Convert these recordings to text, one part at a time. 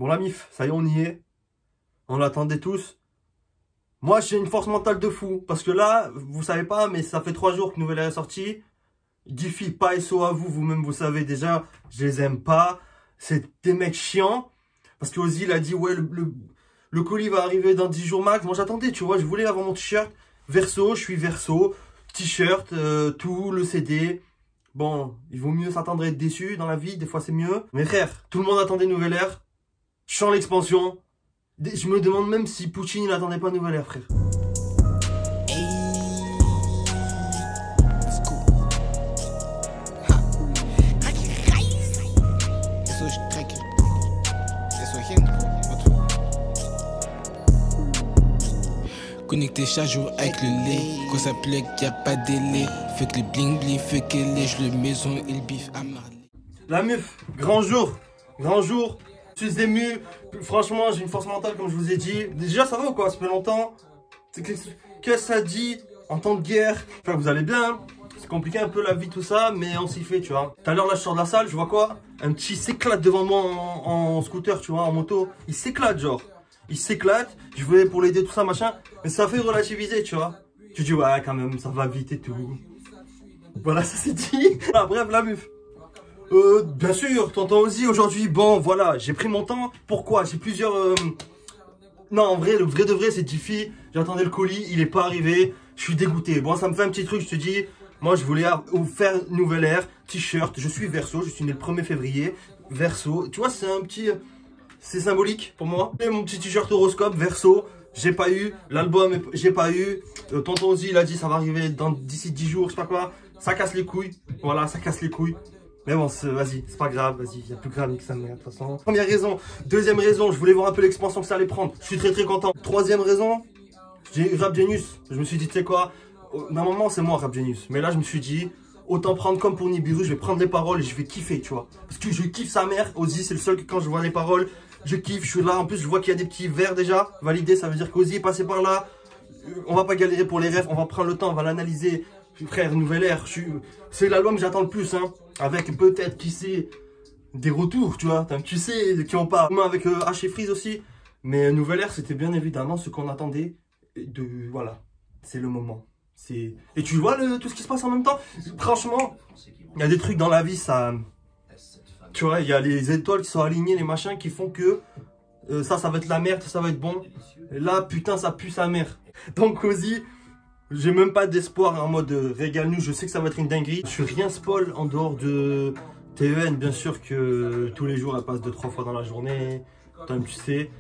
Bon, la MIF, ça y est, on y est. On l'attendait tous. Moi, j'ai une force mentale de fou. Parce que là, vous savez pas, mais ça fait 3 jours que Nouvelle Air est sortie. Diffie, pas SO à vous, vous-même, vous savez déjà. Je les aime pas. C'est des mecs chiants. Parce que Ozzy, il a dit, ouais, le colis va arriver dans 10 jours max. Moi, j'attendais, tu vois. Je voulais avoir mon t-shirt. Verso, je suis Verso. T-shirt, tout, le CD. Bon, il vaut mieux s'attendre à être déçu dans la vie. Des fois, c'est mieux. Mais frère, tout le monde attendait Nouvelle Air. Chant l'expansion. Je me demande même si Puccini n'attendait pas Nouvelle Air, frère. Connecté chaque jour avec le lait. Quand ça plaît qu'il n'y a pas de délai. Fait que les bling bling, fait qu'elle est. Je le maison et le bif à Marley. La MIF, grand jour. Grand jour. Je suis ému. Franchement, j'ai une force mentale, comme je vous ai dit. Déjà, ça va ou quoi? Ça fait longtemps. Qu'est-ce que ça dit en temps de guerre? Enfin, vous allez bien. C'est compliqué un peu la vie, tout ça, mais on s'y fait, tu vois. Tout à l'heure, là, je sors de la salle, je vois quoi? Un petit s'éclate devant moi en scooter, tu vois, en moto. Il s'éclate, genre. Il s'éclate. Je voulais pour l'aider, tout ça, machin. Mais ça fait relativiser, tu vois. Tu dis, ouais, quand même, ça va vite et tout. Voilà, ça c'est dit. Ah, bref, la MIF. Bien sûr, tonton Ozzy, aujourd'hui, bon, voilà, j'ai pris mon temps. Pourquoi? J'ai plusieurs... Non, en vrai, le vrai de vrai, c'est Diffie. J'attendais le colis, il est pas arrivé. Je suis dégoûté. Bon, ça me fait un petit truc, je te dis. Moi, je voulais faire Nouvelle Air, t-shirt. Je suis Verso, je suis né le 1er février. Verso, tu vois, c'est un petit... C'est symbolique pour moi. Et mon petit t-shirt horoscope, Verso. J'ai pas eu. L'album, j'ai pas eu. Tonton Ozzy, il a dit, ça va arriver d'ici 10 jours, je sais pas quoi. Ça casse les couilles. Voilà, ça casse les couilles. Mais bon, vas-y, c'est pas grave, vas-y, il y a plus grave que ça, mais de toute façon. Première raison. Deuxième raison, je voulais voir un peu l'expansion que ça allait prendre. Je suis très content. Troisième raison, j'ai Rap Genius. Je me suis dit, tu sais quoi, normalement c'est moi Rap Genius. Mais là, je me suis dit, autant prendre comme pour Nibiru, je vais prendre les paroles et je vais kiffer, tu vois. Parce que je kiffe sa mère. Ozzy, c'est le seul que quand je vois les paroles, je kiffe, je suis là. En plus, je vois qu'il y a des petits verts déjà. Validé, ça veut dire qu'Ozzy est passé par là. On va pas galérer pour les refs, on va prendre le temps, on va l'analyser. Frère, Nouvelle Air, c'est l'album que j'attends le plus, hein. Avec peut-être, qui sait, des retours, tu vois. Tu sais, qui ont pas. Avec H et Freeze aussi. Mais Nouvelle Air, c'était bien évidemment ce qu'on attendait. Voilà, c'est le moment. Et tu vois tout ce qui se passe en même temps. Franchement, il y a des trucs dans la vie, ça... Tu vois, il y a les étoiles qui sont alignées, les machins qui font que... ça va être la merde, ça va être bon. Et là, putain, ça pue sa mère. Donc, Ozzy... J'ai même pas d'espoir en mode régale-nous, je sais que ça va être une dinguerie. Je suis rien spoil en dehors de TEN, bien sûr que tous les jours elle passe 2-3 fois dans la journée. Toi-même tu sais,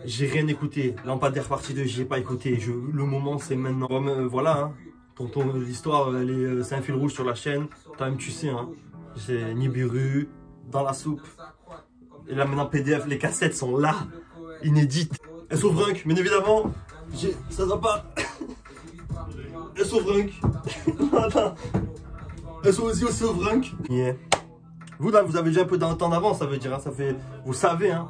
j'ai rien écouté. Lampadaire partie 2, j'ai pas écouté. Le moment c'est maintenant. Bon, voilà, hein. Tonton, l'histoire, c'est un fil rouge sur la chaîne. Toi-même tu sais, hein. J'ai Nibiru, dans la soupe. Et là maintenant PDF, les cassettes sont là, inédites. Elles sont vrunk, bien évidemment. Ça va pas. Elles sont vrunk. Elles sont aussi au vrunk. Yeah. Vous là, vous avez déjà un peu de temps d'avance, ça veut dire. Hein, ça fait, vous savez. Hein.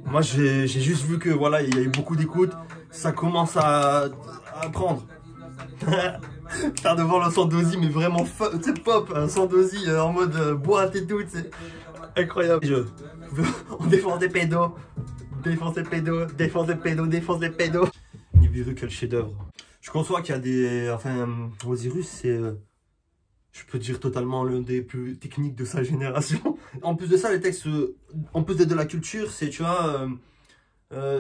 Moi, j'ai juste vu que voilà, il y a eu beaucoup d'écoutes. Ça commence à prendre. Faire devant le son d'Ozzy, mais vraiment, c'est pop, un son d'Ozzy en mode boîte et tout, c'est incroyable. On défonce des pédos. Défonce des pédos, défonce des pédos, défonce des pédos. Nibiru, quel chef-d'œuvre. Je conçois qu'il y a des... Enfin, Ozyrus, c'est... je peux dire totalement l'un des plus techniques de sa génération. En plus de ça, les textes, en plus d'être de la culture, c'est, tu vois...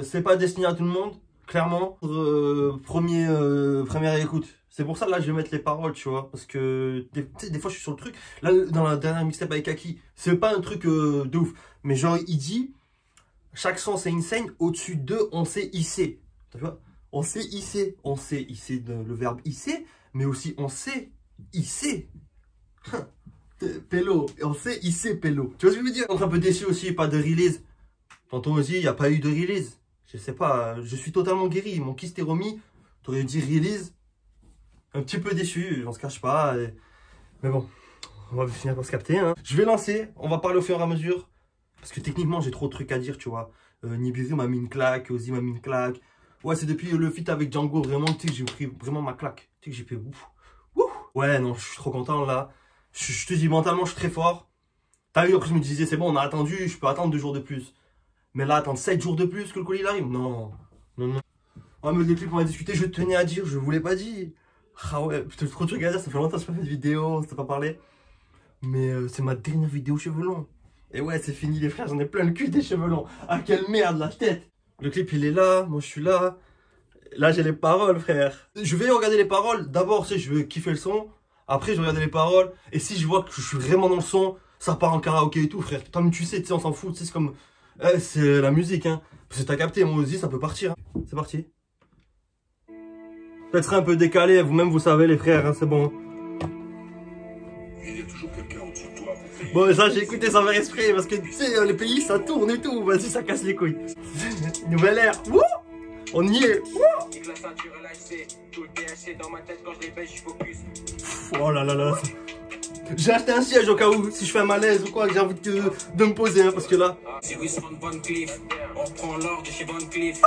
c'est pas destiné à tout le monde, clairement. Première écoute. C'est pour ça, là, je vais mettre les paroles, tu vois. Parce que, des fois, je suis sur le truc. Là, dans la dernière mixtape avec Aki, c'est pas un truc de ouf. Mais genre, il dit... Chaque son, c'est insane. Au-dessus d'eux, on sait hisser. Tu vois? On sait hisser le verbe hisser, mais aussi on sait hisser. Pélo, on sait hisser pélo. Tu vois ce que je veux dire? On est un peu déçu aussi, pas de release. Tonton Ozzy, il n'y a pas eu de release. Je sais pas, je suis totalement guéri. Mon kiss t'est remis. T'aurais dit release. Un petit peu déçu, on se cache pas. Mais bon, on va finir par se capter. Hein. Je vais lancer, on va parler au fur et à mesure. Parce que techniquement, j'ai trop de trucs à dire, tu vois. Nibiru m'a mis une claque, Ozzy m'a mis une claque. Ouais, c'est depuis le feat avec Django, vraiment, tu sais, que j'ai pris vraiment ma claque. Tu sais, que j'ai fait ouf. Ouf. Ouais, non, je suis trop content, là. Je te dis, mentalement, je suis très fort. T'as vu, après, je me disais, c'est bon, on a attendu, je peux attendre 2 jours de plus. Mais là, attendre 7 jours de plus que le colis il arrive. Non. Non, non. Oh, mais les clips, on a discuté, je tenais à dire, je vous l'ai pas dit. Ah ouais, putain, trop de trucs à dire, ça fait longtemps que je fais pas fait de vidéo, on s'est pas parlé. Mais c'est ma dernière vidéo cheveux longs. Et ouais, c'est fini les frères, j'en ai plein le cul des cheveux longs. Ah, quelle merde, la tête. Le clip, il est là, moi je suis là. Là, j'ai les paroles, frère. Je vais regarder les paroles. D'abord, tu sais, je vais kiffer le son. Après, je vais regarder les paroles. Et si je vois que je suis vraiment dans le son, ça part en karaoké et tout, frère. Comme tu sais, on s'en fout, tu sais, c'est comme... c'est la musique, hein. Parce que t'as capté, moi aussi, ça peut partir. Hein. C'est parti. Peut-être un peu décalé, vous-même, vous savez, les frères, hein, c'est bon. Il y a toujours quelqu'un en dessous de toi. Bon, ça, j'ai écouté sans faire exprès, parce que, tu sais, les pays, ça tourne et tout. Vas-y, ça casse les couilles. Nouvelle ère. Wouh! On y est. Wouh! Oh là là là. J'ai acheté un siège au cas où, si je fais un malaise ou quoi, que j'ai envie de me poser, hein, parce que là... On reprend l'ordre de chez Van Cleef.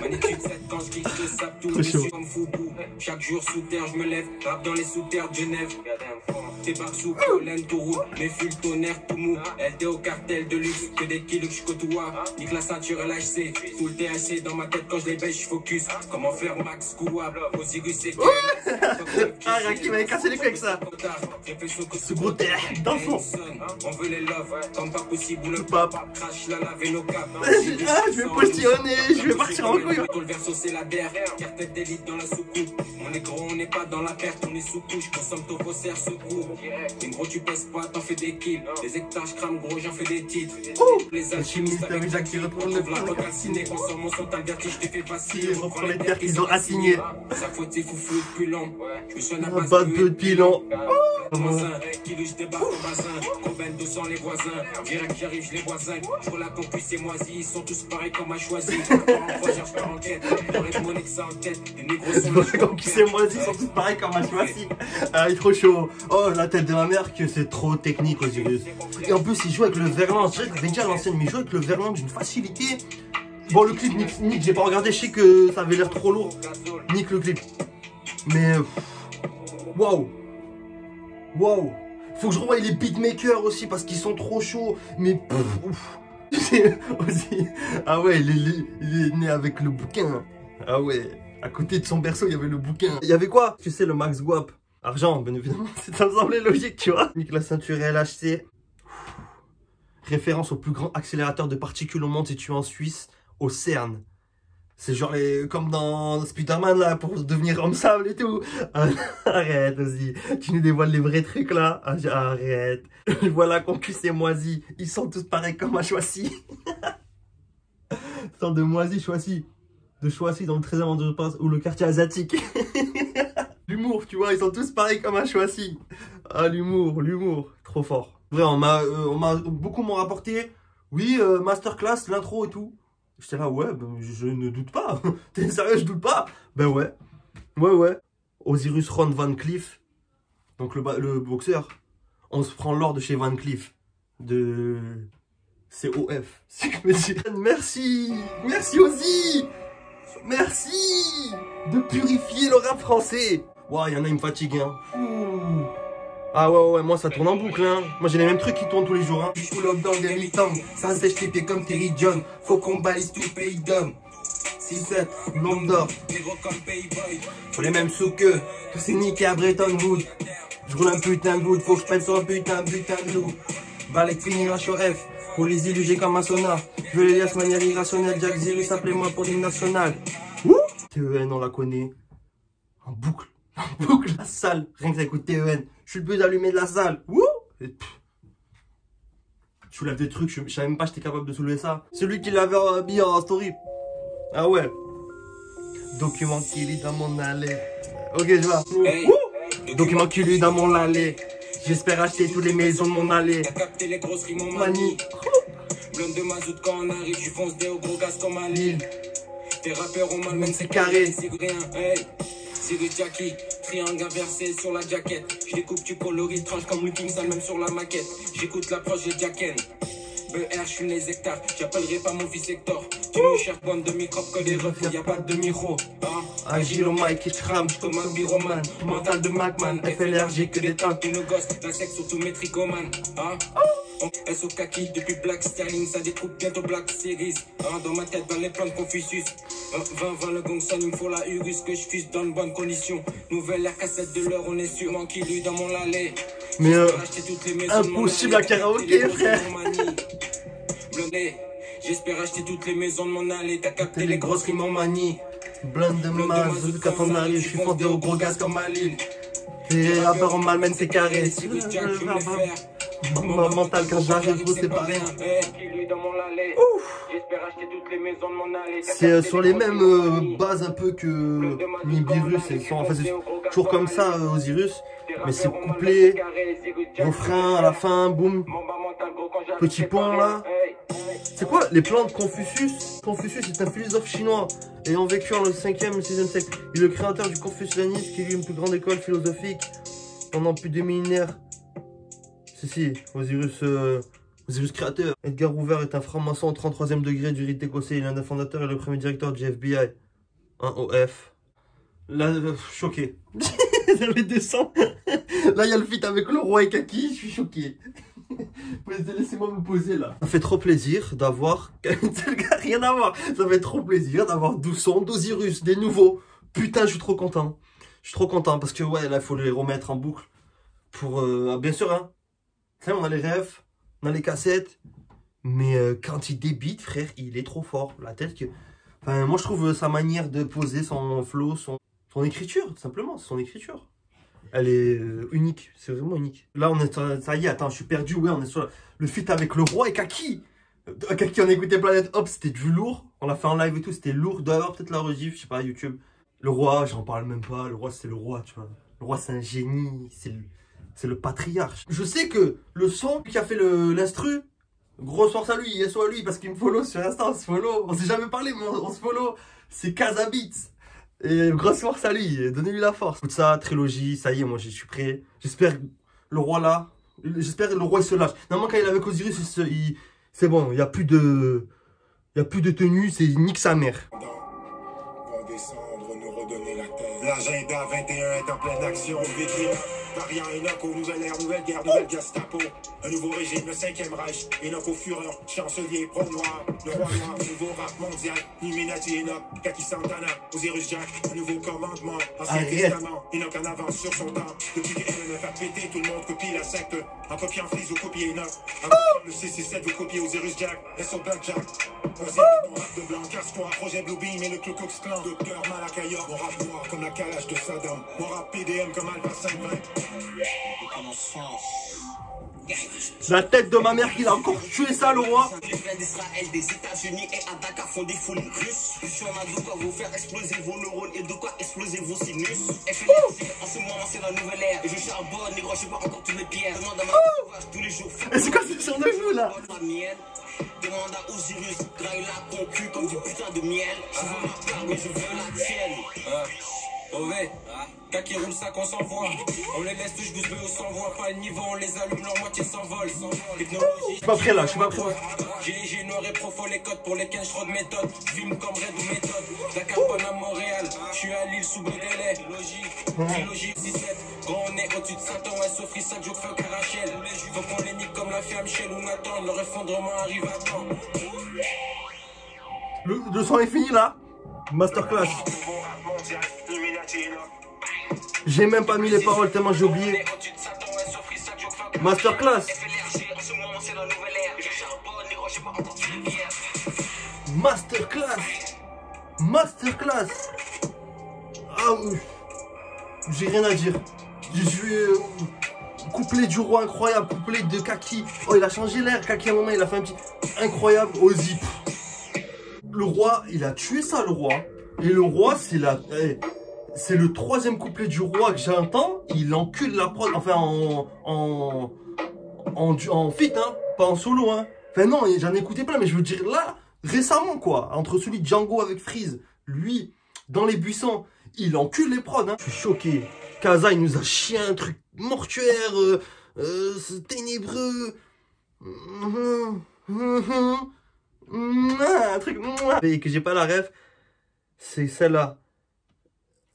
Magnitude 7 quand je dis que je sape tout. Je suis comme Foubou. Chaque jour sous terre, je me lève. Rap dans les sous-terres de Genève. Tes barres sous pollen, tout roule. Mes fûts, le tonnerre, tout mou. LD au cartel de luxe. Que des kilos que je côtoie. Nique la ceinture LHC. Tout le THC dans ma tête quand je les baisse, je focus. Comment faire Max Kouab. Osiris c'est Ah, Raki m'avait cassé les couilles avec ça. Ce gros terre d'enfant. On veut les love. Comme pas possible, le pape. Crash la lave et nos capes. Ah, je vais postillonner, je vais partir en couille. Le verso c'est la der, cartel d'élite dans la soucoupe. On est gros, on n'est pas dans la perte, on est sous couche. Consomme ton faussaire, secours. Mais gros, tu pèses pas, t'en fais des kills. Les hectares, je crame gros, j'en fais des titres. Les alchimistes avec Jacques qui retournent le plan calciné. Consomme mon son, t'as le vertige, je te fais vaciller. Reprends les terres qu'ils ont assignées. Sa faute, c'est foufou depuis long. Je me soigne à base de pilon. Kilo, je débarque au bazin. Combien 200 les voisins. Direct, j'arrive, je les voisins. Je la concu, c'est moisi. Ils sont tous pareils comme à choisi. Je pars en quête. J'aurais mon ex en tête. Les négros sont comme qui c'est moisi, ils sont tous pareils comme à choisi. Ah, il est trop chaud. Oh, la tête de ma mère, que c'est trop technique, Osiris. Et en plus, il joue avec le verlan. Je dirais que déjà à l'ancienne, mais il joue avec le verlan d'une facilité. Bon, le clip, nique, j'ai pas regardé, je sais que ça avait l'air trop lourd. Nique le clip. Mais. Waouh! Waouh! Faut que je revoie les beatmakers aussi parce qu'ils sont trop chauds. Mais. Aussi. Ah ouais, il est né avec le bouquin. Ah ouais. À côté de son berceau, il y avait le bouquin. Il y avait quoi? Tu sais, le Max Guap. Argent, bien évidemment. Ça me semblait logique, tu vois. Nique la ceinture LHC. Référence au plus grand accélérateur de particules au monde situé en Suisse, au CERN. C'est genre comme dans Spider-Man là, pour devenir homme sable et tout. Arrête aussi. Tu nous dévoiles les vrais trucs là. Arrête. Voilà qu'on cul c'est moisi. Ils sont tous pareils comme à Choisy. Sorte de moisi Choisy. De Choisy dans le 13e arrondissement ou le quartier asiatique. L'humour, tu vois, ils sont tous pareils comme à Choisy. Ah l'humour. Trop fort. Vrai, on m'a beaucoup m'ont rapporté. Oui, masterclass, l'intro et tout. J'étais là, ouais, ben, je ne doute pas. T'es sérieux, je doute pas? Ben ouais. Ouais. Osiris Ron Van Cleef. Donc le boxeur. On se prend l'or de chez Van Cleef. De... COF. Si je me dis. Merci. Merci Ozzy. Merci. De purifier le rap français. Ouah, il y en a, ils me fatiguent, hein. Ouh. Ah ouais, moi ça tourne en boucle, hein. Moi j'ai les mêmes trucs qui tournent tous les jours, hein. Je suis up dans des mi-temps, ça sèche les pieds comme Terry John. Faut qu'on balise tout le pays d'hommes. 6-7, nombre d'or. Faut les mêmes sous que c'est niqué à Bretton Woods. Je roule un putain de wood, faut que je pète sur un putain de loup. Balek finir HOF, pour les illuger comme un sonar. Je veux les liasses manière irrationnelle, Jack Zirus, appelez-moi pour l'hymne national. Wouh! TEN, on la connaît. En boucle. En boucle, la salle. Rien que ça écoute TEN. Je suis le plus allumé de la salle. Wouh! Je soulève des trucs, je savais même pas que j'étais capable de soulever ça. Celui qui l'avait mis en story. Ah ouais. Document qui lit dans mon allée. Ok, je vois. Hey. Document qui lit dans mon allée. J'espère acheter toutes les maisons de mon allée. T'as capté les grosses rimes en Mani. Blonde de mazout quand on arrive, tu fonces des au gros gaz comme à Lille. Tes rappeurs ont mal, même c'est carré. C'est rien, hey. Cyrus Jackie, triangle inversé sur la jaquette. Je découpe, tu coloris, tranche comme Looking Sun, même sur la maquette. J'écoute l'approche de Jacken. BR, je fume les hectares, j'appellerai pas mon fils Hector. Tu me cherches bonne de microbes que des refus, y'a pas de micro. Agile au mic, il crame, Comme un pyromane, mental de Macman, FLR, j'ai que des temps. Tous nos gosses, la sexe surtout mes tricomanes. S au kaki depuis Black Sterling, ça découpe bientôt Black Series. Dans ma tête, dans les plans de Confucius. 20 le gang sonne, il me faut la Urus que je fuse dans de bonnes conditions. Nouvelle air cassette de l'heure, on est sûrement qui lui dans mon lalais. Mais impossible à karaoké, frère. J'espère acheter toutes les maisons de mon allée. T'as capté les grosses rimes en manie. Blinde de masse, quand on arrive, je suis fondé au gros gaz comme Maline. Et rappeurs en malmène, c'est carré. Mon mental quand j'arrive, c'est pas rien. C'est sur les mêmes bases un peu que Nibiru. Enfin, c'est toujours comme ça, Osiris. Mais c'est couplé, refrain à la fin, boum. Petit pont là. C'est quoi les plans de Confucius? Confucius est un philosophe chinois ayant vécu en le 5e et 6e siècle. Il est le créateur du confucianisme qui est une plus grande école philosophique pendant plus de millénaires. Si, Osiris créateur. Edgar Hoover est un franc-maçon au 33e degré du rite écossais. Il est un des fondateurs et le premier directeur du FBI. Un OF. Là, choqué. J'avais 200. Là, il y a le feat avec le roi et Kaki. Je suis choqué. Laissez-moi me poser là. Ça fait trop plaisir d'avoir. Rien à voir. Ça fait trop plaisir d'avoir 12 sons d'Osiris, des nouveaux. Putain, je suis trop content. Je suis trop content parce que, ouais, là, il faut les remettre en boucle. Pour. Bien sûr, hein. Tu sais, on a les refs, on a les cassettes. Mais quand il débite, frère, il est trop fort. La tête que. Enfin, moi, je trouve sa manière de poser son flow, son écriture, tout simplement. Son écriture. Elle est unique, c'est vraiment unique. Là, on est sur, ça y est, attends, je suis perdu. Ouais, on est sur le feat avec le roi et Kaki. Kaki, on a écouté Planète Hop, c'était du lourd. On l'a fait en live et tout, c'était lourd. D'ailleurs, peut-être la rediff, je sais pas, YouTube. Le roi, j'en parle même pas. Le roi, c'est le roi, tu vois. Le roi, c'est un génie. C'est le patriarche. Je sais que le son qui a fait l'instru, grosse force à lui, yes à lui, parce qu'il me follow sur Insta, on se follow. On s'est jamais parlé, mais on se follow. C'est Casabits. Et grosse force à lui, donnez-lui la force. Écoute ça, trilogie, ça y est, moi je suis prêt. J'espère le roi là, j'espère le roi il se lâche. Normalement quand il est avec Osiris, c'est bon, il n'y a plus de tenue, c'est nique sa mère. Vont descendre, nous redonner la terre. L'agenda 21 est en pleine action. Variant Enoch aux nouvelles ères, nouvelle guerre, nouvelle Gestapo. Un nouveau régime, le 5e Reich. Enoch au fureur, chancelier, pro noir. Le roi noir, nouveau rap mondial. Illuminati Enoch, Kaki Santana, Osiris Jack. Un nouveau commandement, ancien testament. Enoch en avance sur son temps. Depuis que LNF a pété, tout le monde copie la secte. En copiant Freeze, vous copiez Enoch. En copiant le CC7, vous copiez Osiris Jack. S.O. Black Jack. Osiris, mon rap de blanc, casse-toi. Projet Blue Beam et le Ku Klux Klan. Docteur Malakaya, mon rap noir comme la calage de Saddam. Mon rap PDM comme Alpha 520. La tête de ma mère qu'il a encore tué ça, le roi. Les frères d'Israël, des États-Unis et à Dakar font des folies russes. Je on a de quoi vous faire exploser vos neurones et de quoi exploser vos sinus. En ce moment, c'est la nouvelle ère. Et je charbonne, négro, je sais pas encore tous les pierres. Demande à ma sauvage tous les jours. Et c'est quoi ce genre de jeu là? Demande à Osiris, graille la concu comme du putain de miel. Je veux ma part, mais je veux la tienne. Ové, Kaki roule ça qu'on s'envoie. On les laisse touche bouche bée, on s'envoie pas le niveau, on les allume, leur moitié s'envole. Technologie. Je suis pas prêt là, je suis pas prêt. J'ai noir et profond les codes pour lesquels je de méthode. Film comme Red ou méthode. Dakar à Montréal, je suis à Lille sous Baudelet. Trilogie 6-7. Quand on est au-dessus de Satan, ouais, sauf ça joue fuck à Rachel. Faut qu'on les nique comme la femme Michel ou Nathan. Leur effondrement arrive à temps. Le son est fini là. Masterclass. J'ai même pas mis les paroles tellement j'ai oublié. Masterclass. Masterclass. Masterclass. Ah oui. J'ai rien à dire. Je suis couplet du roi incroyable, couplet de Kaki. Oh, il a changé l'air. Kaki à un moment, il a fait un petit incroyable au zip. Le roi, il a tué ça, le roi. Et le roi, c'est la... C'est le 3e couplet du roi que j'entends. Il encule la prod. Enfin, en feat, hein. Pas en solo, hein. Enfin, non, j'en ai écouté plein. Mais je veux dire, là, récemment, quoi. Entre celui de Django avec Freeze. Lui, dans les buissons. Il encule les prods, hein. Je suis choqué. Kaza, il nous a chié un truc mortuaire. Ténébreux. Un truc. Et que j'ai pas la ref. C'est celle-là.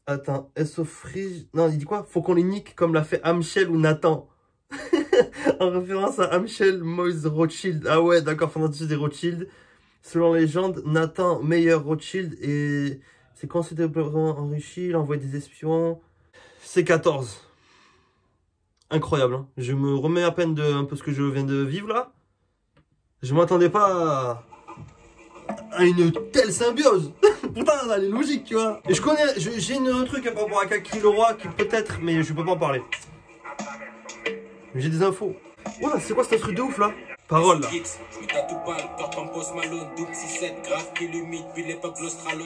Attends, S.O. Freeze. Non, il dit quoi? Faut qu'on les nique comme l'a fait Amchel ou Nathan. En référence à Amschel Moïse Rothschild. Ah ouais, d'accord, fondatrice des Rothschild. Selon la légende, Nathan Meyer Rothschild et s'est considérablement enrichi, il a envoyé des espions. C'est 14. Incroyable, hein. Je me remets à peine de un peu ce que je viens de vivre là. Je m'attendais pas à une telle symbiose. Pourtant, elle est logique, tu vois. Et je connais, j'ai un truc par rapport à Kaki Leroy qui peut-être, mais je peux pas en parler. J'ai des infos. Oh là, c'est quoi ce truc de ouf là? Parole là. Je me tatoue pas, le corps comme Post Malone, double 6-7, grave qui l'humide, puis l'époque l'Australo.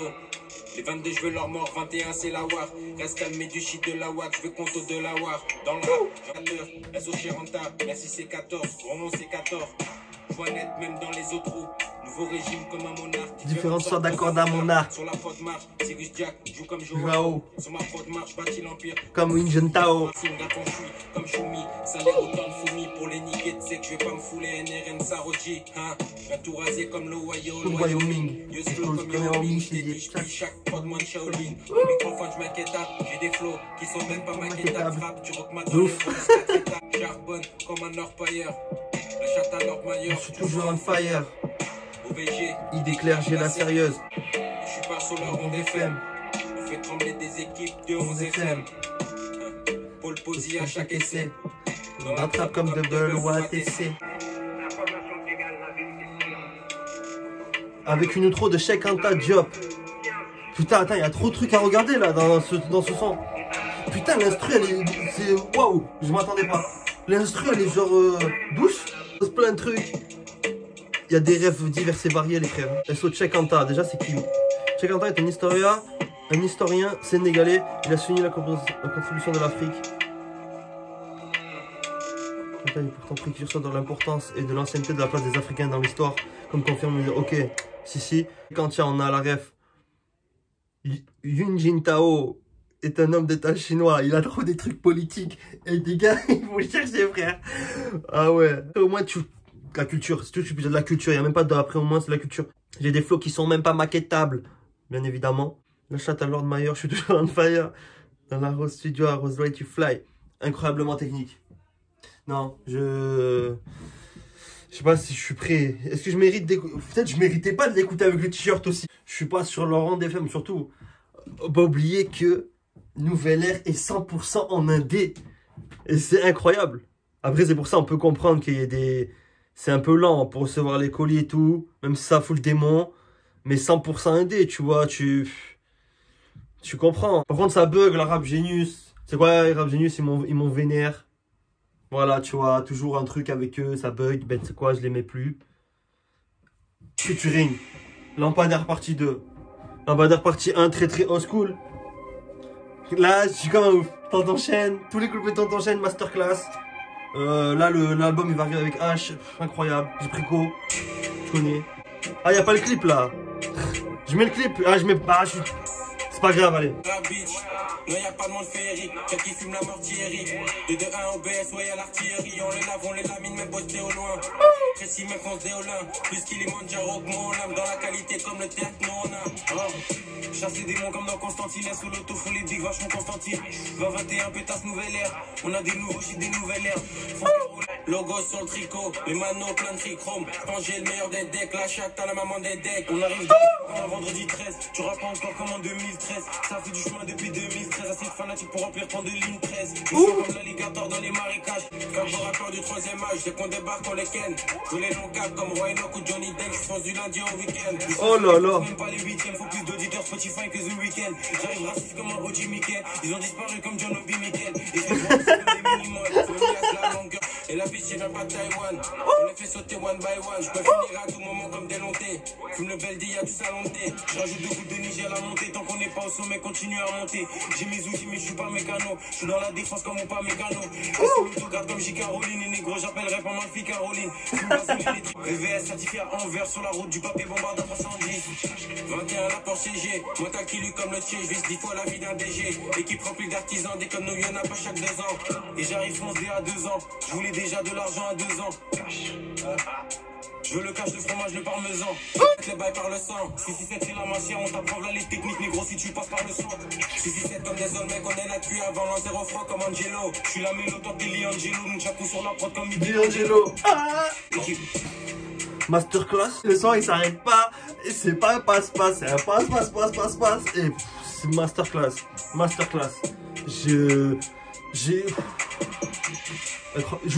Les 22 je veux leur mort, 21 c'est la war. Reste calmé du shit de la watt, je veux compte de la war. Dans le rap, SO chez rentable, merci c'est 14, vraiment c'est 14. Vois net même dans les autres roues. Nouveau régime comme un monarque. Différentes sortes d'accords d'un monarque. Sur la faute marche, Cyrus Jack joue comme Joao. Sur ma faute marche, bâtit l'empire. Comme Wing Tao. Comme Choumi, salaire autant de fourmis pour les niquer. Tu sais que je vais pas me fouler NRM Saroji. Hein, un tout rasé comme le Wyoming. Yo slow comme Wyoming, je t'ai dit, je pille chaque prod moins de Shaolin. Au microphone, je m'inquiète, j'ai des flows qui sont même pas maquettables. Frappe, tu rock ma dans les charbonne comme un orpailleur. La chatte à l'orpailleur. Je suis toujours on fire. OVG, Idée claire, j'ai la sérieuse. Je suis pas sur la ronde FM. On fait trembler des équipes de 11 FM. Paul Posey à chaque essai. On attrape comme double ou ATC. Avec une outro de Cheikh Anta Diop. Putain, attends, il y a trop de trucs à regarder là dans ce son. Putain, l'instru elle est. C'est. Waouh, je m'attendais pas. L'instru elle est genre douce. C'est plein de trucs. Il y a des rêves divers et variés les frères. SO Cheikh Anta, déjà c'est qui? Cheikh Anta est un historien sénégalais. Il a souligné la contribution de l'Afrique. Il est pourtant précurseur dans l'importance et de l'ancienneté de la place des Africains dans l'histoire. Comme confirme, ok, si. Quand on a la ref, Yun Jintao est un homme d'état chinois. Il a trop des trucs politiques. Et des gars, il faut chercher frère. Ah ouais. Au moins la culture, c'est tout ce que je peux dire de la culture. Il n'y a même pas d'après, au moins c'est la culture. J'ai des flows qui sont même pas maquettables, bien évidemment. La chatte à Lord Mayer, je suis toujours on fire. Dans la Rose Studio à Rose Way to Fly. Incroyablement technique. Non, je sais pas si je suis prêt. Est-ce que je mérite d'écouter? Peut-être je méritais pas de l'écouter avec le t-shirt aussi. Je suis pas sur leur rang FM, surtout. Pas oublier que Nouvelle Ère est 100% en indé. Et c'est incroyable. Après, c'est pour ça on peut comprendre qu'il y a des... C'est un peu lent pour recevoir les colis et tout. Même si ça fout le démon. Mais 100% indé, tu vois, tu comprends. Par contre, ça bug, la Rap Genius. C'est quoi, les Rap Genius, ils m'ont vénère. Voilà, tu vois, toujours un truc avec eux, ça bug. Ben, c'est quoi, je les mets plus. Featuring. Lampadaire partie 2. Lampadaire partie 1, très très old school. Là, je suis comme un ouf. Tonton Chaîne, tous les groupes de Tonton Chaîne, masterclass. Là, l'album, il va arriver avec H. Incroyable. J'ai pris co. Je connais. Ah, y a pas le clip, là. Je mets le clip. Ah, je mets pas. C'est pas grave, allez. Non, y'a pas de monde féerique, quelqu'un qui fume la mortillerie. De 2-1 OBS, ouais, y'a l'artillerie. On les lave, on les lamine, même posté au loin. Précis, même qu'on se déolin. Plus qu'il est Manjaro, mon âme. Dans la qualité, comme le théâtre, non, on a. Chasser des démons comme dans Constantine. Sous l'auto, faut les big vachement Constantine. 2021, pétasse, nouvelle ère. On a des nouveaux shit, des nouvelles ères. Logo sur le tricot, les manos plein de trichrome. Quand j'ai le meilleur des decks, la chatte, t'as la maman des decks. On arrive dans un vendredi 13. Tu rappes encore comme en 2013. Ça fait du chemin depuis 2013. Assez fanatique pour remplir tant de lignes 13. Ils sont comme l'alligator dans les marécages. Carborateur du 3ème âge. Dès qu'on débarque, on les ken. Tous les longs caps comme Roy Enoch ou Johnny Depp. Je pense du lundi au week-end. Oh là là. Même pas les 8e. Faut plus d'auditeurs Spotify que The Weeknd. J'arrive raciste comme un OG Mickey. Ils ont disparu comme John Obi Mickey. Et je vois comme des minimoles. La longueur. Et la bitch, vient pas de Taïwan. On les fait sauter one by one. Je peux finir à tout moment comme des lontés. Fume le Beldi, y'a du salonté. Je rajoute 2 gouttes de Niger à la montée. Tant qu'on n'est pas au sommet, continue à monter. J'ai mes outils, mais je suis pas mécano. Je suis dans la défense comme mon pas mécano. Je regarde comme J. Caroline. Et négro, j'appellerai pas ma fille Caroline. VVS certifié à Anvers sur la route du papier bombardé 310. 21 la pour siéger. Mental qui lui comme le tien, je vise 10 fois la vie d'un DG. Équipe remplie d'artisans, des comme nous, y'en a pas chaque 2 ans. Et j'arrive foncé à 2 ans. Je voulais déjà de l'argent à 2 ans. Je veux le cash, le fromage, le parmesan. Les bails par le sang. 667 c'est la mafia, on t'apprend là les techniques, négro si tu passes par le sang. 667 comme des hommes, mec, on est là depuis avant l'an 0 franc comme Angelo. Je suis la mélo, toi t'es Liangelo. Nous chapeau sur la prod comme Liangelo. Masterclass. Le son il s'arrête pas. Et c'est pas un passe-passe, c'est un passe-passe. Et c'est masterclass. Masterclass. Je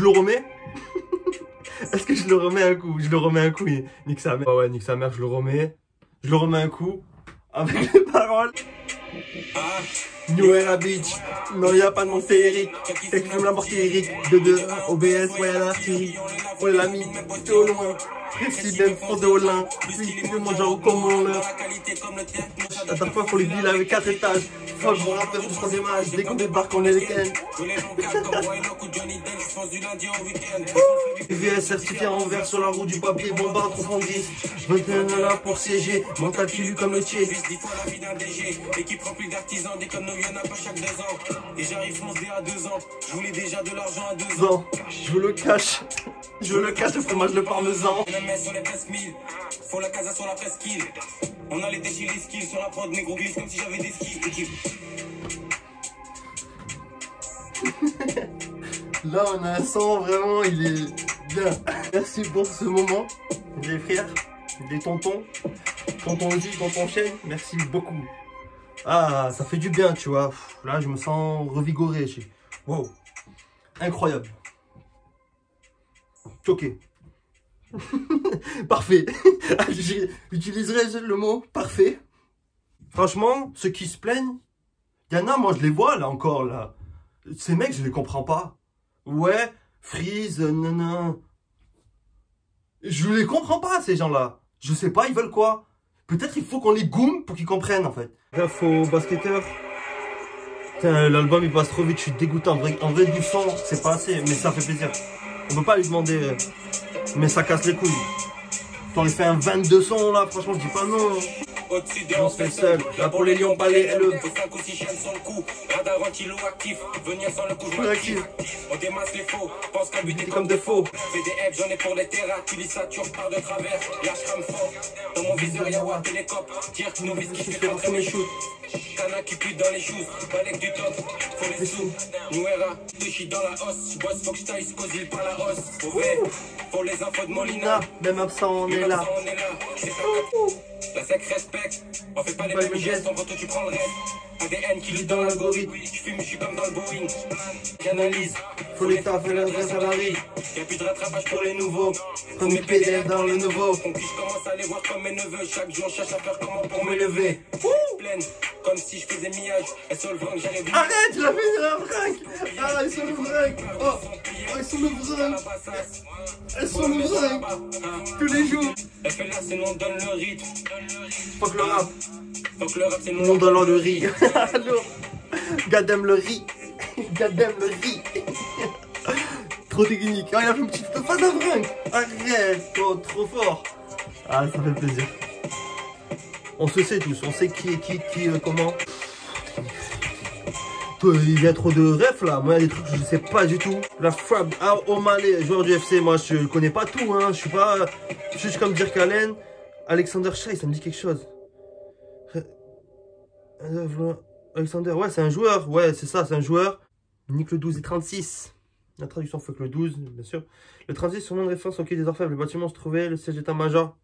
le remets. Est-ce que je le remets un coup? Je le remets un coup, nique sa mère. Ouais, nique sa mère, je le remets. Je le remets un coup. Avec les paroles. New Era Beach. Non, y'a pas de nom, c'est Eric. Fait que je me la porte Eric. 2-2, OBS, ouais, la Syrie. Ouais, l'ami, t'es au loin. Précis, même fond de Olin. Puis, tu manges au comment l'heure. La dernière fois, faut les villes avec 4 étages. Fuck, mon rappeur du 3ème âge. Dès qu'on débarque, on est les Ken. VS certifié en vert sur la roue du papier. Bombard, trop en 10. 21 là pour siéger. Mental qui lui comme le tché. Équipe remplie d'artisans, des comme nous, y'en a pas chaque 2 ans. Et j'arrive foncé à 2 ans. Je voulais déjà de l'argent à 2 ans. Je veux le cash. Je veux le cash, le fromage, le parmesan. Sur les presque 1000. Faut la casa sur la presqu'île. On a les déchets, les skills sur la prod, négro glisse comme si j'avais des skis. Équipe. Là, on a un son, vraiment, il est bien. Merci pour ce moment, les frères, les tontons, tonton J, tonton Shane, merci beaucoup. Ah, ça fait du bien, tu vois. Là, je me sens revigoré. Wow, incroyable. Choqué. Parfait. J'utiliserai le mot parfait. Franchement, ceux qui se plaignent, il y en a, moi, je les vois, là, encore, là. Ces mecs, je les comprends pas. Ouais, Freeze, nanana. Je les comprends pas, ces gens-là. Je sais pas, ils veulent quoi. Peut-être il faut qu'on les goume pour qu'ils comprennent, en fait. Bref, aux basketteurs. Putain, l'album, il passe trop vite, je suis dégoûté. En vrai, du son, c'est pas assez, mais ça fait plaisir. On peut pas lui demander, mais ça casse les couilles. Quand il fait un 22 sons, là, franchement, je dis pas non. Au-dessus de on se fait seul, là pour les lions, pas les LE. 5 ou 6 chaînes sur le coup, radar anti-loup actif. Venir sans le coup, je m'active. On démasse les faux, pense qu'à buter comme des faux. PDF, j'en ai pour les terras, tu lis ça, tu repars de travers. Lâche comme fort, dans mon viseur y'a War Télécop. Tire nos vis qui fait rentrer mes shoots. Cana qui pue dans les shoes, balèque du top, faut les sous. New Era, te chie dans la hausse. Boss, faut que je taille, Scosil par la hausse. Faut les infos de Molina, même absent, on est là. La sec respecte, on fait pas les mêmes gestes, en photo tu prends le reste. ADN qui lit dans l'algorithme, je fume, je suis comme dans le Boeing. J'analyse, faut les taffer l'adresse à Paris. Y'a plus de rattrapage pour les nouveaux. Comme mes PDF dans le nouveau. Je commence à les voir comme mes neveux. Chaque jour, je cherche à faire comment pour me lever. Pleine, comme si je faisais millage. Et sur le vringue, j'arrive. Arrête, il a fait un vringue. Ah, ils sont le vringue. Oh, ils sont le vringue. Elles sont le vringue. Tous les jours. Elle fait là, c'est nous donne le rythme. Fuck le rap. Fuck le rap, c'est nous donne le riz. Gadem le riz. Gadem le riz. Trop technique. Ah, il a fait une petite phase d'un vringue. Arrête, trop fort. Ah, ça fait plaisir. On se sait tous, on sait qui est qui, comment. Il y a trop de refs là, moi il y a des trucs que je sais pas du tout. La Fab, O'Malley, joueur du FC, moi je connais pas tout, hein. Je suis pas. Je suis comme Dirk Allen. Alexander Shai, ça me dit quelque chose. Alexander, ouais, c'est un joueur, ouais, c'est ça, c'est un joueur. Nique le 12 et 36. La traduction fuck le 12, bien sûr. Le 36, son nom de référence au quai des Orfèvres. Le bâtiment se trouvait, le siège d'état-major.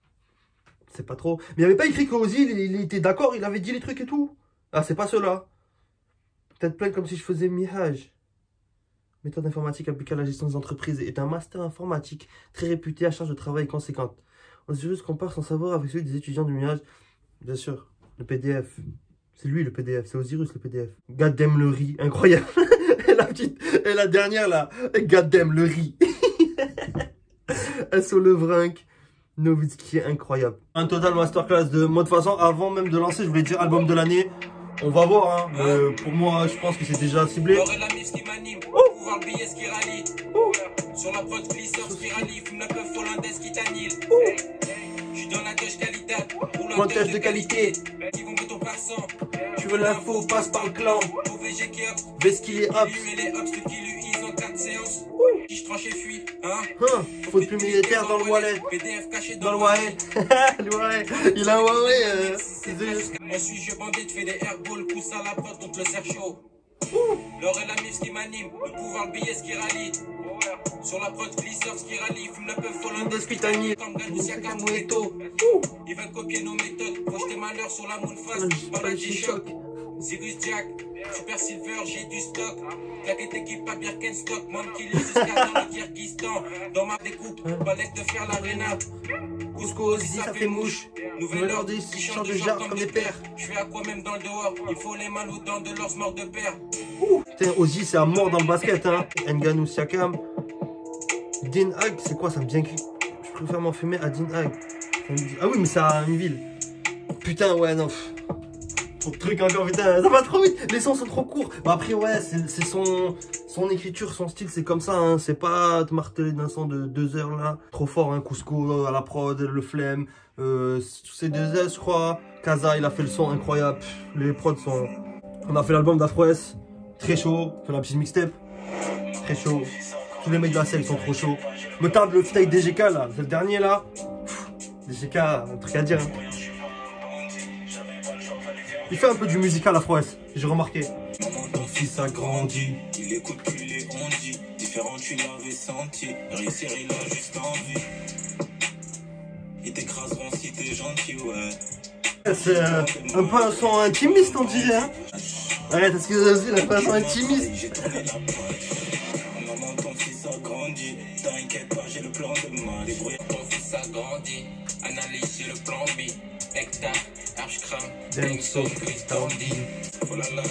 C'est pas trop. Mais il avait pas écrit qu'Ozzy, il était d'accord, il avait dit les trucs et tout. Ah, c'est pas cela. Peut-être plein comme si je faisais Mihage. Méthode informatique appliquée à la gestion des entreprises est un master informatique très réputé à charge de travail conséquente. Osiris compare son savoir avec celui des étudiants du Mihage. Bien sûr, le PDF. C'est lui le PDF, c'est Osiris le PDF. Goddamn le riz, incroyable. Et la dernière là, goddamn le riz. Elles sont le vrinque. Nowitzki, incroyable. Un total masterclass de moi de toute façon, avant même de lancer, je voulais dire album de l'année. On va voir, hein. Pour moi, je pense que c'est déjà ciblé. Pouvoir le billet, ce qui rallie. Sur la prod, glisseur, spirali. Fume la peuf hollandaise qui t'annule. Je suis dans la touche qualité. Pour la touche de qualité. passant. Tu veux l'info, passe par le clan. Mauvais jet qui up. Baisse qu'il est hop. Lui et les hops, qui lui ils ont 4 séances. Si je tranche et fuis, hein. Faut plus militaire dans le wallet. PDF caché Dans le Huawei. Le Huawei. Il a un Huawei. Ensuite je bandite, fais des airballs, pousse à la prod contre le cerf chaud. L'or et la mif ce qui m'anime, le pouvoir le billet ce qui rallie. Sur la prod glisseur ce qui rallie, fume le peu follow de Spitani. comme Ganusia Camueto. Ils veulent copier nos méthodes, projeter malheur sur la moule face, pas la G-Shock. Cyrus Jack, Super Silver, j'ai du stock. Claquette équipe à Birkenstock, Monkey jusqu'à dans le Kyrgyzstan. Dans ma découpe, balèque de faire l'arena. Cusco aussi, ça fait mouche. Nouvelle ordre, qui change de genre comme des pères. Je fais à quoi même dans le dehors, il faut les malous dans de l'or mort de père. Putain, Ozzy, c'est à mort dans le basket, hein. Ngannou Siakam. Den Haag, c'est quoi ça me vient que... Je préfère m'enfumer à Den Haag. Ah oui, mais c'est à une ville. Putain, ouais, non. Trop de trucs encore, putain, ça va trop vite. Les sons sont trop courts. Bah après, ouais, c'est son écriture, son style, c'est comme ça, hein. C'est pas te marteler d'un son de 2 heures là. Trop fort, hein. Cusco à la prod, le flemme. C'est 2 heures, je crois. Kaza, il a fait le son incroyable. Les prods sont. On a fait l'album d'Afro-S. Très chaud. On fait la petite mixtape. Très chaud. Tous les mecs de la scène sont trop chauds. Me tarde le feat avec DGK là. C'est le dernier là. DGK, un truc à dire. Hein. Il fait un peu du musical Afro-S, j'ai remarqué. Maman, ton fils a grandi, il écoute plus les ondits. Différent, tu l'avais senti. Réussir, il a juste envie. Ils t'écraseront si t'es gentil, ouais. C'est un peu un son intimiste, on dirait. Hein. Ouais, parce que aussi, il a fait un son intimiste. J'ai tourné la page. Maman, ton fils a grandi. T'inquiète pas, j'ai le plan de ma débrouille. Ton fils a grandi, analyse sur le plan B. Hectare, Archcram, Denso, Christandi. Oh là là,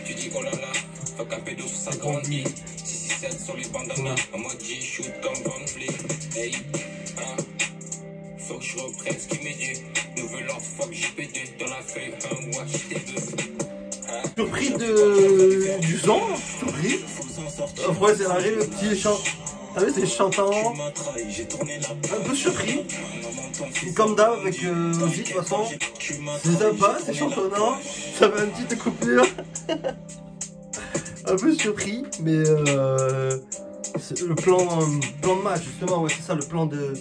tu dis oh là là, fuck un pédo sur sa grandi. 667 sur les bandanas, en mode G-shoot comme Van Fleet. Hey, hein, faut que je reprenne ce qui m'est dû. Nouvel ordre, fuck JP2 dans la feuille, un watch T2. Surpris du son, surpris. Après, c'est arrivé le petit chant. T'as vu, c'est chantant. Un peu surpris. Comme d'hab avec Ozzy, de toute façon. C'est sympa, c'est chantonnant. Ça fait une petite coupure. Un peu surpris, mais le plan de match, justement, ouais, c'est ça, le plan de.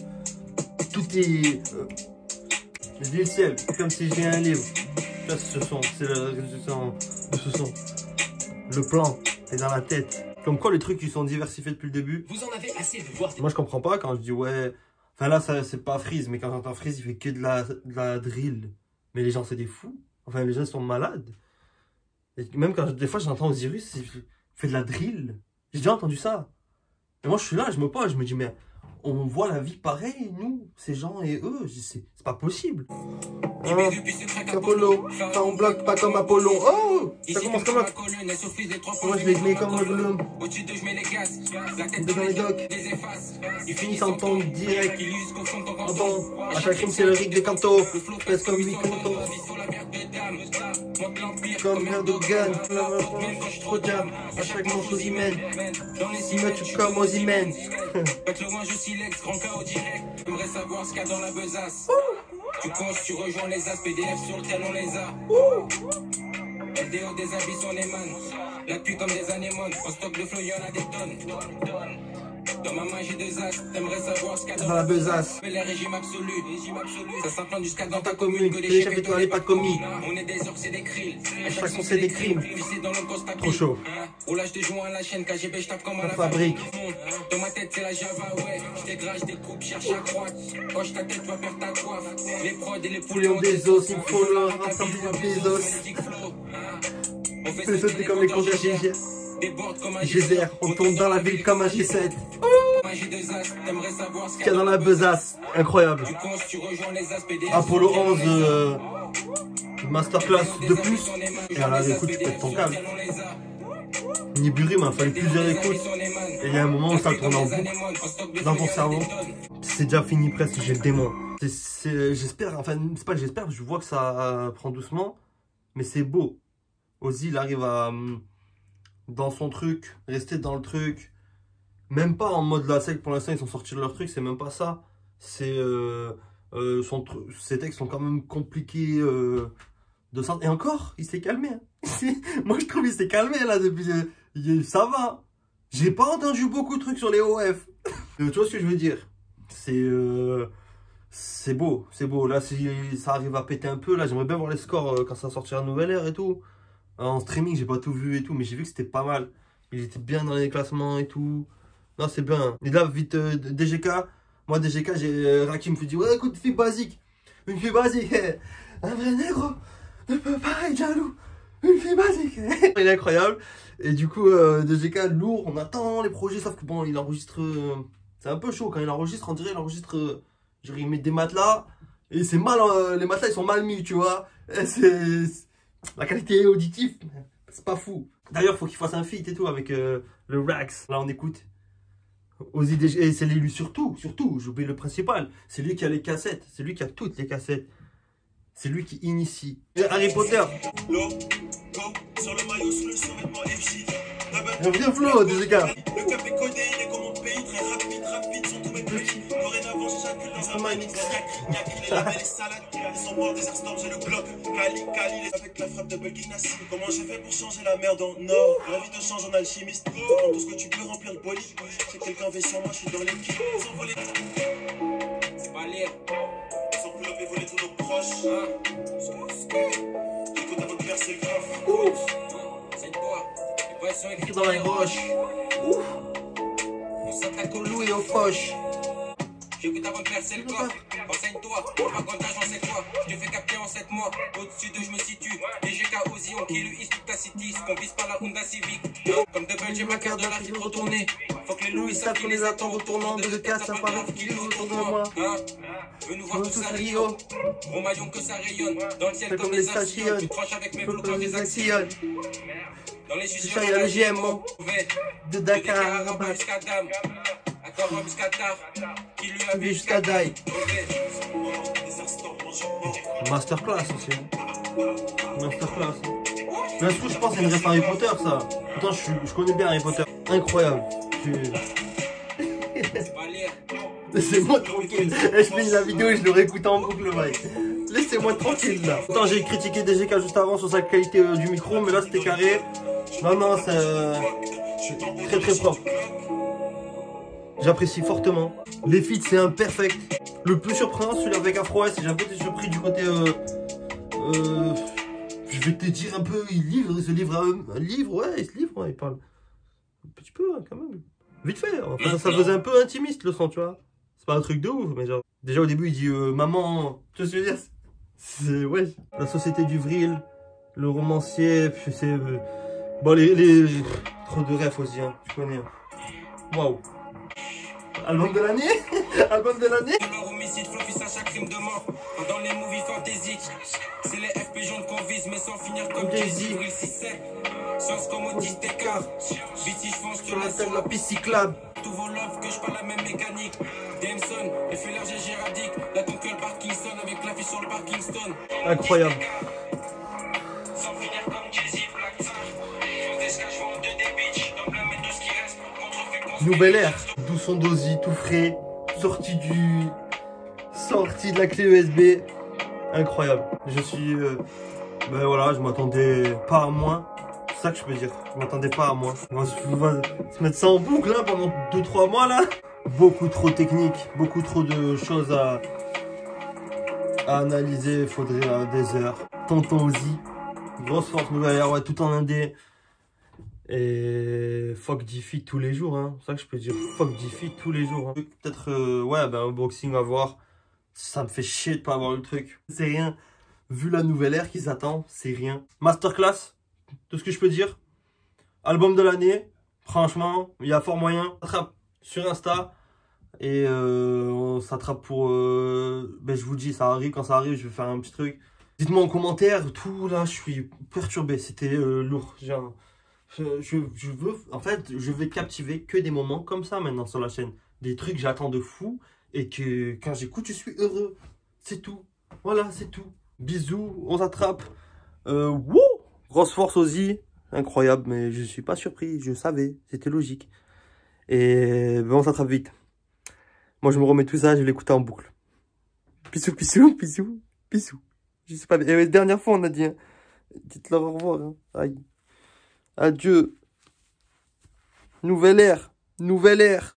Tout est. Je dis le ciel, comme si j'ai un livre. Ça, c'est ce son, c'est la résolution de ce son. Le plan est dans la tête. Comme quoi les trucs qui sont diversifiés depuis le début. Vous en avez assez de voir. Moi je comprends pas quand je dis ouais. Enfin là c'est pas Freeze, mais quand j'entends Freeze il fait que de la drill. Mais les gens c'est des fous. Enfin les gens sont malades. Et même quand des fois j'entends Osiris, il fait de la drill. J'ai déjà entendu ça. Et moi je suis là, je me pose, je me dis mais on voit la vie pareil, nous, ces gens et eux, c'est pas possible. Hein, Apollo, ça on bloque pas comme Apollo. Oh, ça commence comme un... Moi je les mets comme un gloom. Au-dessus d'eux, je mets les gaz. La tête Dans les docks. des effaces. Ils finissent en ton direct. Ils usent confondent ton En ton, à chaque rime c'est le rig de Kanto. Pèse comme 8 Kanto. Comme Erdogan. Trop jam. À chaque manche aux Imen. Si me tu comme aux Imen. Pète le loin, je silex, grand chaos direct. J'aimerais savoir ce qu'il y a dans la besace. Tu comptes, tu rejoins les as, PDF sur le tel, on les a. LDO des habits, on les man. La pluie comme des anémones. En stock de flow, y'en a des tonnes. Dans ma main, j'ai 2 as. T'aimerais savoir ce qu'il y a Dans la besace. Mais les régimes absolus. Ça s'implante jusqu'à dans ta commune. commune. Que les chefs étoilés pas commis. On est des orques, c'est des krills. À chaque son c'est des crimes. Trop chaud. Roulage de joint à la chaîne, KGB, je tape comme à La la fabrique. Dans ma tête, c'est la Java, ouais. Je dégrage, je découpe, cherche à croître. Hoche ta tête, va perdre ta coiffe. Les prods et les Poulets ont des os, il faut leur rassembler des os. On fait C'est sauter comme les conges à Gégère. Déborde comme un Geyser, on tourne dans la ville comme un G7. J'ai 2 as, t'aimerais savoir ce Qu'il y a dans la besace. Incroyable. tu rejoins les as, PDF. Apollo 11, masterclass de plus. Et à la écoute, tu pètes ton câble. Niburi m'a fallu plusieurs écoutes. Et il y a un moment où ça tourne en boucle dans ton cerveau. C'est déjà fini presque, j'ai le démon. J'espère, enfin, c'est pas que j'espère, je vois que ça prend doucement. Mais c'est beau. Ozzy, il arrive à, dans son truc, rester dans le truc. Même pas en mode la sec, pour l'instant, ils sont sortis de leur truc, c'est même pas ça. C'est. Ces textes sont quand même compliqués Et encore, il s'est calmé. Hein. Moi, je trouve qu'il s'est calmé là depuis. Ça va. J'ai pas entendu beaucoup de trucs sur les OF. Tu vois ce que je veux dire? C'est beau, c'est beau. Là, si ça arrive à péter un peu, là, j'aimerais bien voir les scores quand ça sortira Nouvelle Ère et tout. En streaming, j'ai pas tout vu et tout, mais j'ai vu que c'était pas mal. Il était bien dans les classements et tout. Non, c'est bien. Et là, vite, DGK. Moi, DGK, j'ai Rakim me dit, ouais, écoute, une fille basique. Une fille basique. Un vrai négro ne peut pas être jaloux. Une fille basique. Il est incroyable. Et du coup, DGK, lourd, on attend les projets, sauf que bon, il enregistre... c'est un peu chaud quand il enregistre, on dirait il enregistre... genre, il met des matelas, et c'est mal, les matelas, ils sont mal mis, tu vois. La qualité auditive, c'est pas fou. D'ailleurs, il faut qu'il fasse un feat et tout avec le Rax. Là, on écoute. Ozzy DG, et c'est lui surtout, j'oublie le principal. C'est lui qui a les cassettes, c'est lui qui a toutes les cassettes. C'est lui qui initie. Et Harry Potter. Viens Flo, DGK. Le cap est codé, il est comme mon pays, très rapide, sont tous mes petits. Dorénavant, j'éjacule dans un manix. Les labels, les salades, ils sont morts, des airstorms, j'ai le Glock. Kali, avec la frappe de Belginassi. Comment j'ai fait pour changer la merde en or? La vie te change en alchimiste. Prends tout ce que tu peux remplir le bolide. Si quelqu'un veut sur moi, je suis dans l'équipe. Sans voler. C'est pas lire. Sans pull-up et voler tous nos proches. J'écoute avant de verser le coffre. C'est toi. Les boys sont écrits Dans les roches. On s'attaque au loup. Louis aux poches. J'écoute avant de percer le coffre. Renseigne-toi, propagande j'en sais quoi. Je te fais capter en 7 mois. Au-dessus d'eux, je me situe. DGK Ozzy, on kill le East toute ta city. Ce qu'on vise par la Honda Civic. Comme Double, j'ai ma carte de la ville retournée. Faut que les loups ils savent qu'on les attend retournant. 2-4, ça paraît qui vivent autour de moi. Veux nous voir tous à Rio. Gros maillon que ça rayonne. Dans le ciel comme les actions. Tu tranches avec mes flots quand les actions. Dans les chichons, il y a le GMO. De Dakar à Rabat Rabat. jusqu'à Dame. D'accord, jusqu'à Tar. Qui lui a vu Jusqu'à Dai. Des airstorms, mange. Masterclass aussi. Masterclass. Mais je pense que c'est une ref Harry Potter ça. Pourtant je connais bien Harry Potter. Incroyable. C'est pas lire. Laissez-moi tranquille. Et je finis la vidéo et je le réécoute en boucle mec. Laissez-moi tranquille là. Pourtant j'ai critiqué DGK juste avant sur sa qualité du micro, mais là c'était carré. Non, c'est très très propre. J'apprécie fortement. Les feats c'est imperfect. Le plus surprenant celui avec Afro S, j'ai un peu été surpris du côté je vais te dire un peu, il se livre à un livre, ouais, il se livre, ouais, il parle un petit peu hein, quand même. Vite fait, enfin, ça faisait un peu intimiste le son, tu vois. C'est pas un truc de ouf, mais genre. Déjà au début il dit maman, tu vois ce que je veux dire? C'est ouais. La société du vril, le romancier, c'est bon trop de refs aussi, hein, tu connais. Waouh. Album de l'année. Album de l'année. Leur homicide, floffice à chaque crime de mort. Dans les movies fantasy, c'est les FP jaunes qu'on vise, mais sans finir comme Jay-Z. Vril 6-7, science comme autiste écart. Biti, je fonce sur la Sur la piste cyclable. tous vos love que je parle la même mécanique. Jameson, effet large et géradique. La Dunkel Parkinson avec la fille sur le Parkinson. Incroyable. Sans finir comme Jay-Z, Black Star. Font des sketchs, font de des bitches. Dans le mais de ce qui reste. Contre-fait, Nouvelle ère. D'où son Ozzy, tout frais. Sorti de la clé USB. Incroyable. Je suis. Ben voilà, je m'attendais pas à moins. C'est ça que je peux dire. Je m'attendais pas à moins. Moi, je vais se mettre ça en boucle là, pendant 2-3 mois là. Beaucoup trop technique, beaucoup trop de choses à analyser. Il faudrait des heures. Tonton Ozzy. Grosse force Nouvelle ère, ouais, tout en indé. Et fuck Diffie tous les jours, hein. C'est ça que je peux dire. Fuck Diffie tous les jours. Hein. Peut-être, ouais, ben, unboxing à voir. Ça me fait chier de pas avoir le truc. C'est rien. Vu la nouvelle ère qui s'attend, c'est rien. Masterclass, tout ce que je peux dire. Album de l'année. Franchement, il y a fort moyen. On s'attrape sur Insta. Et on s'attrape pour... ben, je vous dis, ça arrive. Quand ça arrive, je vais faire un petit truc. Dites-moi en commentaire. Tout là, je suis perturbé. C'était lourd. Genre... Je veux, en fait, je vais captiver que des moments comme ça maintenant sur la chaîne. Des trucs que j'attends de fou et que quand j'écoute, je suis heureux. C'est tout. Voilà, c'est tout. Bisous, on s'attrape. Wouh! Grosse force Ozzy. Incroyable, mais je suis pas surpris. Je savais, c'était logique. Et ben, on s'attrape vite. Moi, je me remets tout ça, je vais l'écouter en boucle. Bisous, bisous, bisous, bisous. Je sais pas. Et la dernière fois, on a dit, hein. Dites-leur au revoir. Hein. Aïe. Adieu. Nouvelle ère. Nouvelle ère.